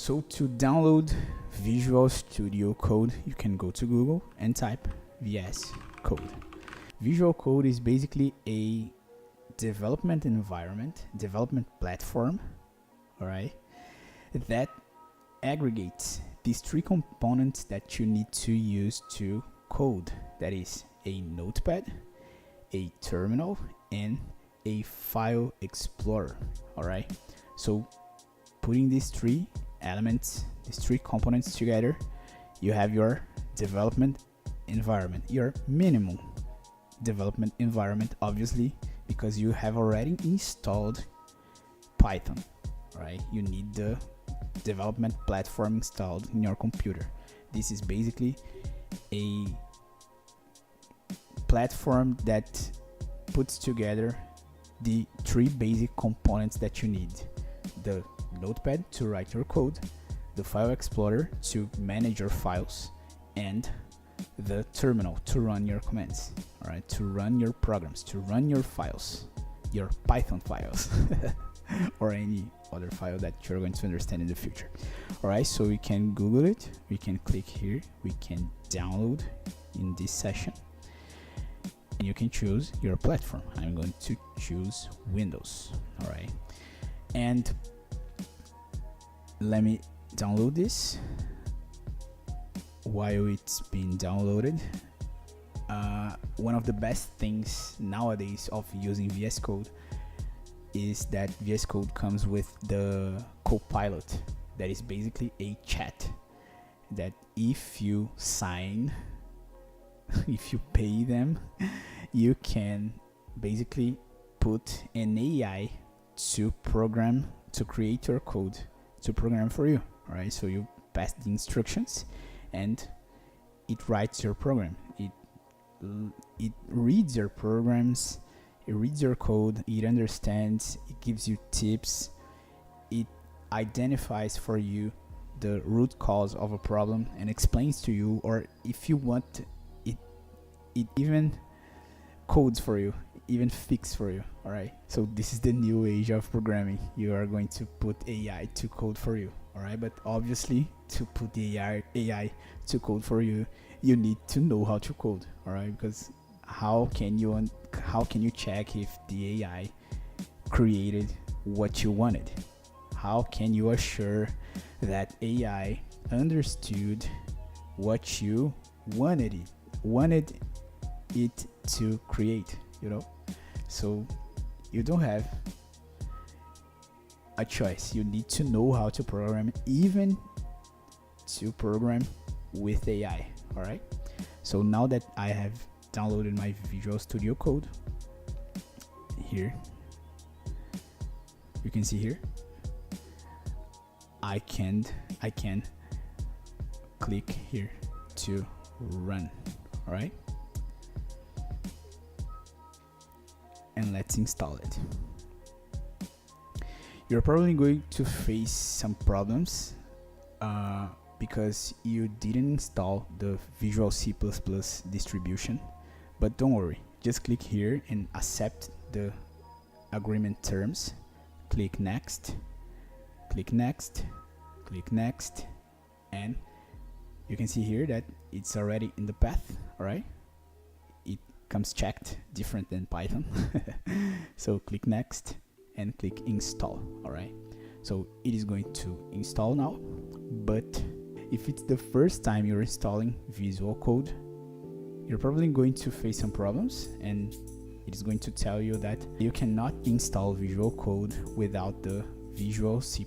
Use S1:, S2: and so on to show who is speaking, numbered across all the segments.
S1: So to download Visual Studio Code, you can go to Google and type VS Code. Visual Code is basically a development environment, development platform, all right, that aggregates these three components that you need to use to code. That is a notepad, a terminal, and a file explorer. All right, so putting these three elements, these three components together, you have your development environment, your minimum development environment, obviously, because you have already installed Python, right? You need the development platform installed in your computer. This is basically a platform that puts together the three basic components that you need: the notepad to write your code, the file explorer to manage your files, and the terminal to run your commands, all right, to run your programs, to run your files, your Python files or any other file that you're going to understand in the future. All right, so we can Google it, we can click here, we can download in this session, and you can choose your platform. I'm going to choose Windows. All right, and let me download this. While it's being downloaded, one of the best things nowadays of using VS Code is that VS Code comes with the Copilot, that is basically a chat that if you sign, if you pay them, you can basically put an AI to program, to create your code, to program for you. All right, so you pass the instructions and it writes your program. It reads your programs, it reads your code, it understands, it gives you tips, it identifies for you the root cause of a problem and explains to you, or if you want, it even codes for you, even fix for you. All right, so this is the new age of programming. You are going to put AI to code for you. All right, but obviously to put the AI to code for you, you need to know how to code. All right, because how can you check if the AI created what you wanted? How can you assure that AI understood what you wanted it to create? You know, so you don't have a choice. You need to know how to program, even to program with AI. All right, so now that I have downloaded my Visual Studio Code, here you can see here I can click here to run. All right, and let's install it. You're probably going to face some problems because you didn't install the Visual C++ distribution, but don't worry, just click here and accept the agreement terms. Click next, click next, click next, and you can see here that it's already in the path. All right, it comes checked, different than Python. So click next and click install. All right, so it is going to install now, but if it's the first time you're installing Visual Code, you're probably going to face some problems, and it is going to tell you that you cannot install Visual Code without the Visual C++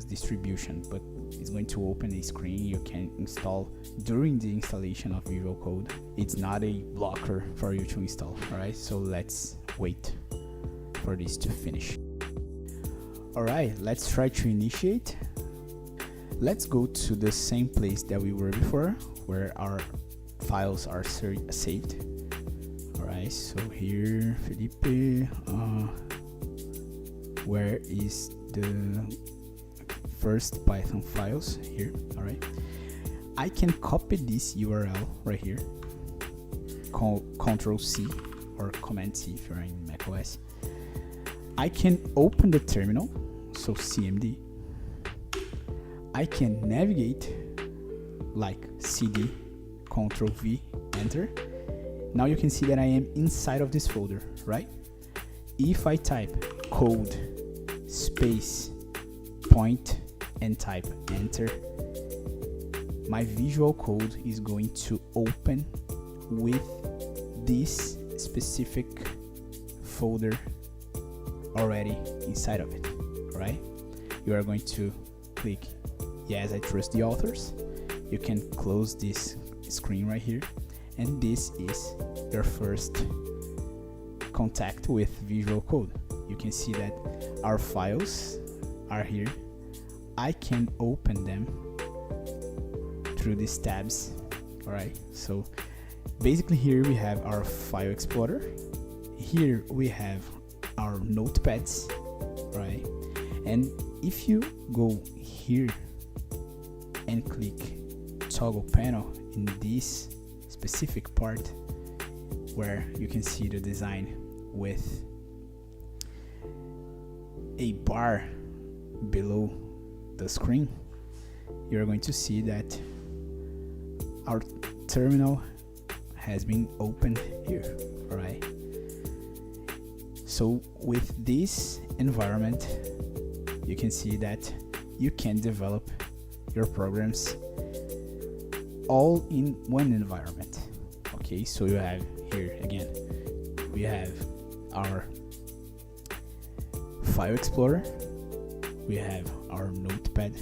S1: distribution, but it's going to open a screen you can install during the installation of Visual Code. It's not a blocker for you to install. All right, so let's wait for this to finish. All right, let's try to initiate. Let's go to the same place that we were before, where our files are saved. All right, so here, Felipe, where is the first Python files? Here. All right, I can copy this URL right here, Control C or Command C if you're in macOS. I can open the terminal, so CMD. I can navigate like CD, Ctrl V, Enter. Now you can see that I am inside of this folder, right? If I type code space point and type enter, my Visual Code is going to open with this specific folder already inside of it, right? You are going to click yes, I trust the authors. You can close this screen right here, and this is your first contact with Visual Code. You can see that our files are here. I can open them through these tabs. All right, so basically here we have our file explorer. Here we have our notepads, right? And if you go here and click toggle panel in this specific part where you can see the design with a bar below the screen, you're going to see that our terminal has been opened here. All right, so with this environment you can see that you can develop your programs all in one environment. Okay, so you have here again, we have our file explorer, we have our notepad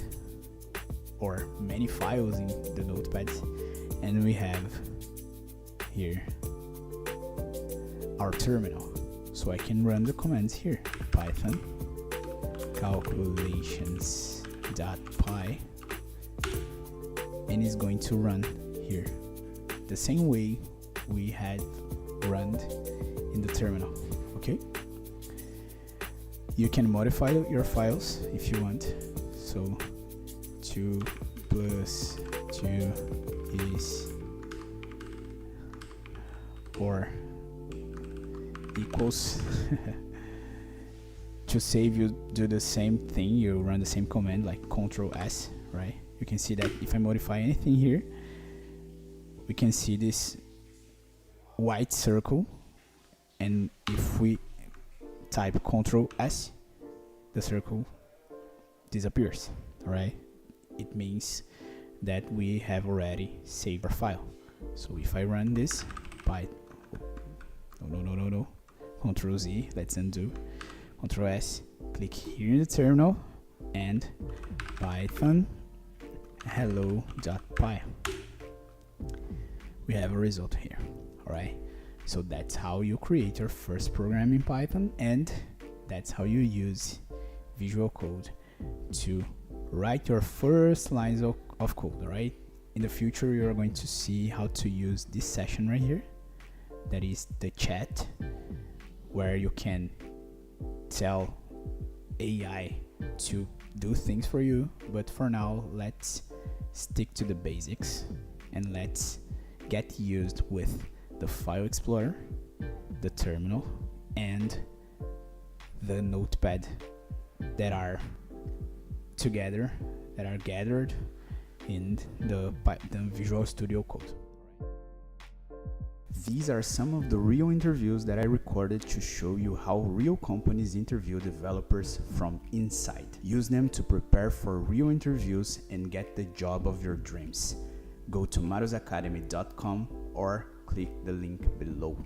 S1: or many files in the notepad, and we have here our terminal. So I can run the commands here, python calculations.py, and it's going to run here the same way we had run in the terminal. Okay, you can modify your files if you want. So 2 plus 2 is or equals to save, you do the same thing, you run the same command like Ctrl S, right? You can see that if I modify anything here, we can see this white circle, and if we type Ctrl S, the circle disappears. All right, it means that we have already saved our file. So if I run this by no, Ctrl Z, let's undo, Ctrl S, click here in the terminal, and python hello.py, we have a result here. All right, so that's how you create your first program in Python, and that's how you use Visual Code to write your first lines of code. All right, in the future you're going to see how to use this session right here, that is the chat, where you can tell AI to do things for you. But for now, let's stick to the basics and let's get used with the file explorer, the terminal, and the notepad that are together, that are gathered in the Visual Studio Code. These are some of the real interviews that I recorded to show you how real companies interview developers from inside. Use them to prepare for real interviews and get the job of your dreams. Go to matosacademy.com or click the link below.